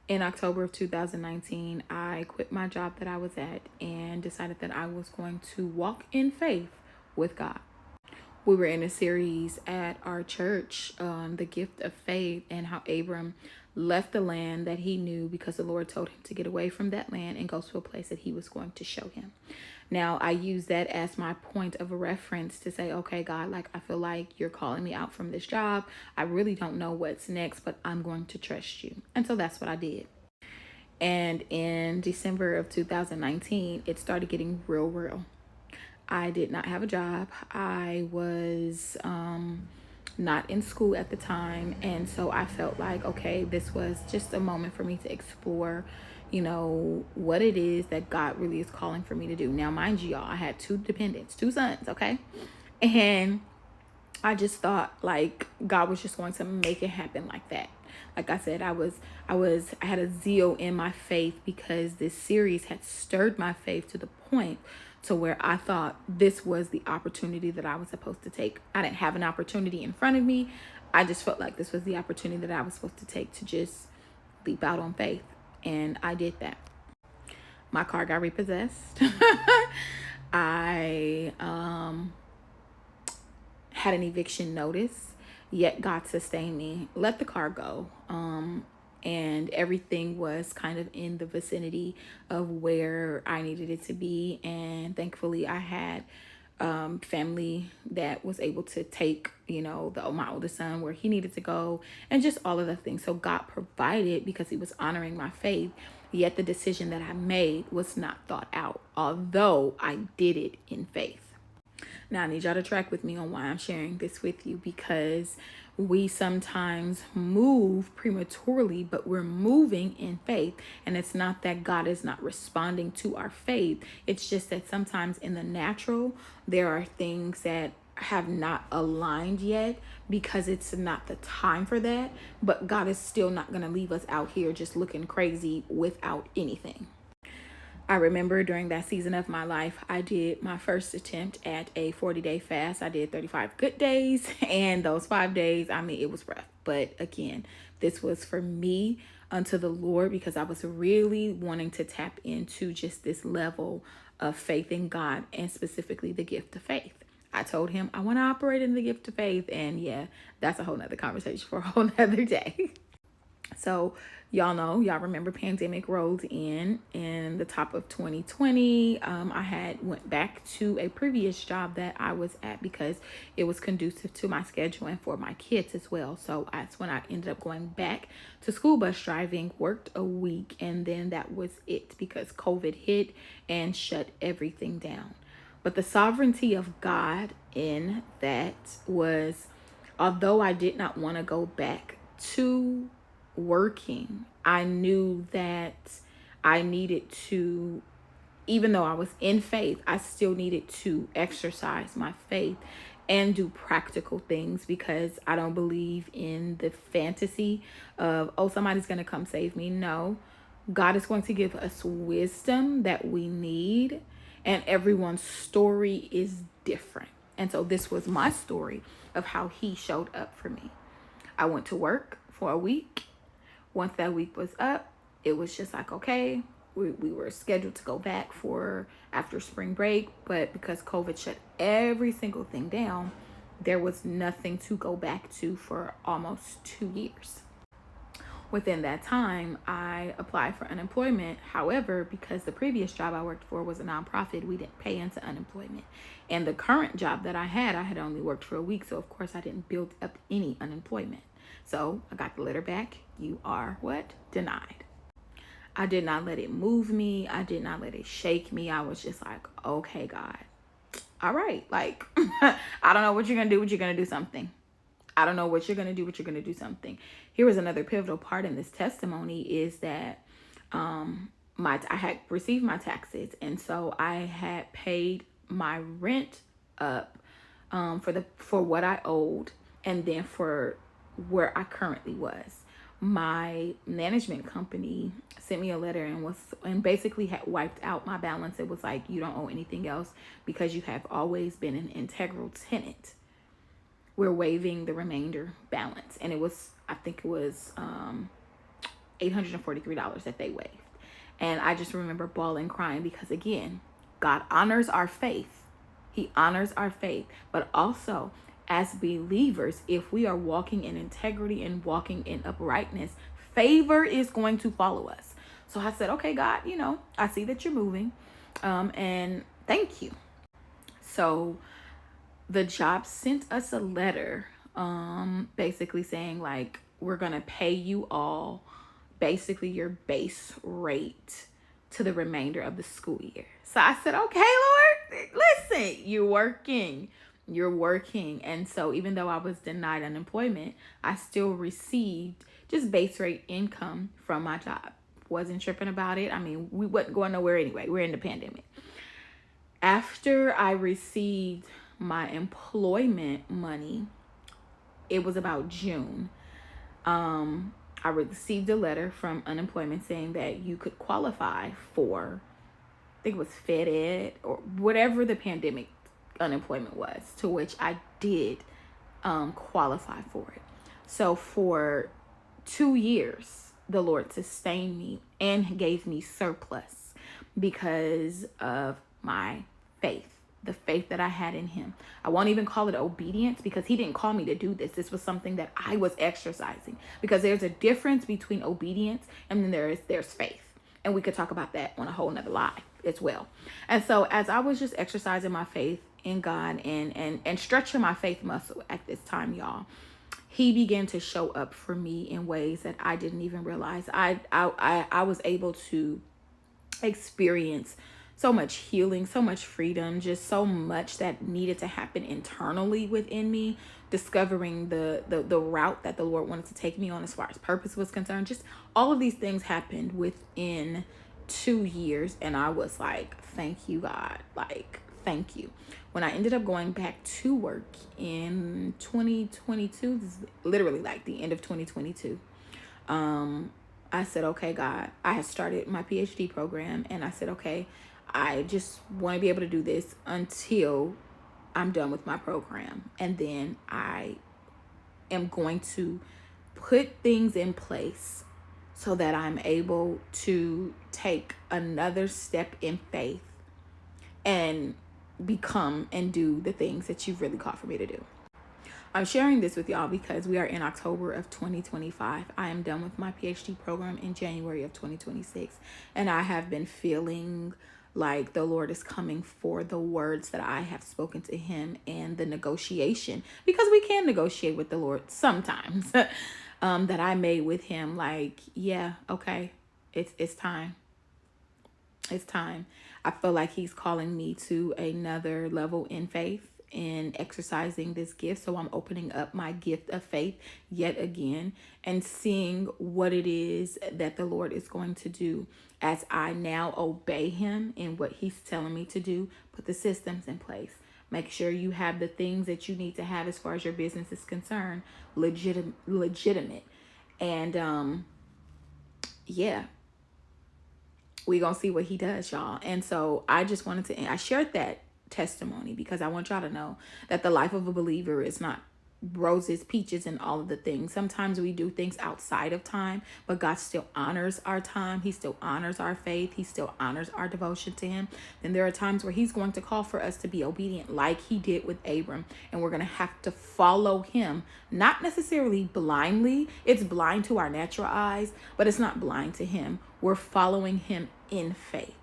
In October of 2019, I quit my job that I was at and decided that I was going to walk in faith with God. We were in a series at our church on the gift of faith and how Abram left the land that he knew because the Lord told him to get away from that land and go to a place that he was going to show him. Now, I use that as my point of reference to say, okay, God, like, I feel like you're calling me out from this job. I really don't know what's next, but I'm going to trust you. And so that's what I did. And in December of 2019, it started getting real. I did not have a job. I was not in school at the time. And so I felt like, okay, this was just a moment for me to explore, what it is that God really is calling for me to do. Now, mind you, y'all, I had two dependents, two sons, okay? And I just thought like God was just going to make it happen like that. Like I said, I had a zeal in my faith because this series had stirred my faith to the point to where I thought this was the opportunity that I was supposed to take. I didn't have an opportunity in front of me. I just felt like this was the opportunity that I was supposed to take to just leap out on faith. And I did that. My car got repossessed. I had an eviction notice, yet God sustained me, let the car go. And everything was kind of in the vicinity of where I needed it to be. And thankfully, I had family that was able to take, my oldest son where he needed to go and just all of the things. So God provided because he was honoring my faith. Yet the decision that I made was not thought out, although I did it in faith. Now, I need y'all to track with me on why I'm sharing this with you, because we sometimes move prematurely, but we're moving in faith. And it's not that God is not responding to our faith. It's just that sometimes in the natural, there are things that have not aligned yet because it's not the time for that. But God is still not going to leave us out here just looking crazy without anything. I remember during that season of my life, I did my first attempt at a 40-day fast. I did 35 good days, and those 5 days, it was rough. But again, this was for me unto the Lord because I was really wanting to tap into just this level of faith in God and specifically the gift of faith. I told him I want to operate in the gift of faith, and yeah, that's a whole nother conversation for a whole nother day. So y'all remember pandemic rolled in the top of 2020. I had went back to a previous job that I was at because it was conducive to my schedule and for my kids as well. So that's when I ended up going back to school bus driving, worked a week, and then that was it because COVID hit and shut everything down. But the sovereignty of God in that was, although I did not want to go back to working, I knew that I needed to, even though I was in faith, I still needed to exercise my faith and do practical things because I don't believe in the fantasy of, oh, somebody's going to come save me. No, God is going to give us wisdom that we need, and everyone's story is different. And so this was my story of how he showed up for me. I went to work for a week. Once that week was up, it was just like, okay, we were scheduled to go back for after spring break, but because COVID shut every single thing down, there was nothing to go back to for almost 2 years. Within that time, I applied for unemployment. However, because the previous job I worked for was a nonprofit, we didn't pay into unemployment. And the current job that I had only worked for a week. So, of course, I didn't build up any unemployment. So I got the letter back. You are what? Denied. I did not let it move me. I did not let it shake me. I was just like, okay, God. All right. Like, I don't know what you're going to do, but you're going to do something. I don't know what you're going to do, but you're going to do something. Here was another pivotal part in this testimony is that I had received my taxes. And so I had paid my rent up for what I owed and then for where I currently was. My management company sent me a letter and basically had wiped out my balance. It was like, you don't owe anything else because you have always been an integral tenant. We're waiving the remainder balance. And I think it was $843 that they waived. And I just remember bawling, crying, because again, God honors our faith. He honors our faith. But also, as believers, if we are walking in integrity and walking in uprightness, favor is going to follow us. So I said, okay, God, I see that you're moving. And thank you. So the job sent us a letter, basically saying, like, we're going to pay you all basically your base rate to the remainder of the school year. So I said, okay, Lord, listen, you're working. And so even though I was denied unemployment, I still received just base rate income from my job. Wasn't tripping about it. I mean, we wasn't going nowhere anyway. We're in the pandemic. After I received my employment money, it was about June. I received a letter from unemployment saying that you could qualify for, I think it was Fed Ed or whatever the pandemic unemployment was, to which I did qualify for it. So for 2 years, the Lord sustained me and gave me surplus because of my faith. The faith that I had in him. I won't even call it obedience, because he didn't call me to do this. This was something that I was exercising, because there's a difference between obedience and then there's faith. And we could talk about that on a whole nother live as well. And so as I was just exercising my faith in God and stretching my faith muscle at this time, y'all, he began to show up for me in ways that I didn't even realize. I was able to experience so much healing, so much freedom, just so much that needed to happen internally within me, discovering the route that the Lord wanted to take me on as far as purpose was concerned. Just all of these things happened within 2 years. And I was like, thank you, God. Like, thank you. When I ended up going back to work in 2022, this is literally like the end of 2022, I said, okay, God, I had started my PhD program, and I said, okay, I just want to be able to do this until I'm done with my program. And then I am going to put things in place so that I'm able to take another step in faith and become and do the things that you've really called for me to do. I'm sharing this with y'all because we are in October of 2025. I am done with my PhD program in January of 2026. And I have been feeling like the Lord is coming for the words that I have spoken to him and the negotiation, because we can negotiate with the Lord sometimes, that I made with him. Like, yeah, okay, it's time. It's time. I feel like he's calling me to another level in faith in exercising this gift. So I'm opening up my gift of faith yet again and seeing what it is that the Lord is going to do as I now obey him in what he's telling me to do. Put the systems in place. Make sure you have the things that you need to have as far as your business is concerned, legitimate. And yeah, we gonna see what he does, y'all. And so I just wanted to, I shared that testimony because I want y'all to know that the life of a believer is not roses, peaches, and all of the things. Sometimes we do things outside of time, but God still honors our time. He still honors our faith. He still honors our devotion to him. And there are times where he's going to call for us to be obedient, like he did with Abram. And we're going to have to follow him, not necessarily blindly. It's blind to our natural eyes, but it's not blind to him. We're following him in faith.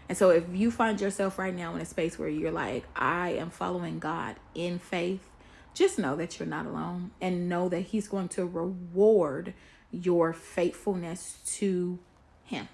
And so if you find yourself right now in a space where you're like, I am following God in faith, just know that you're not alone, and know that he's going to reward your faithfulness to him.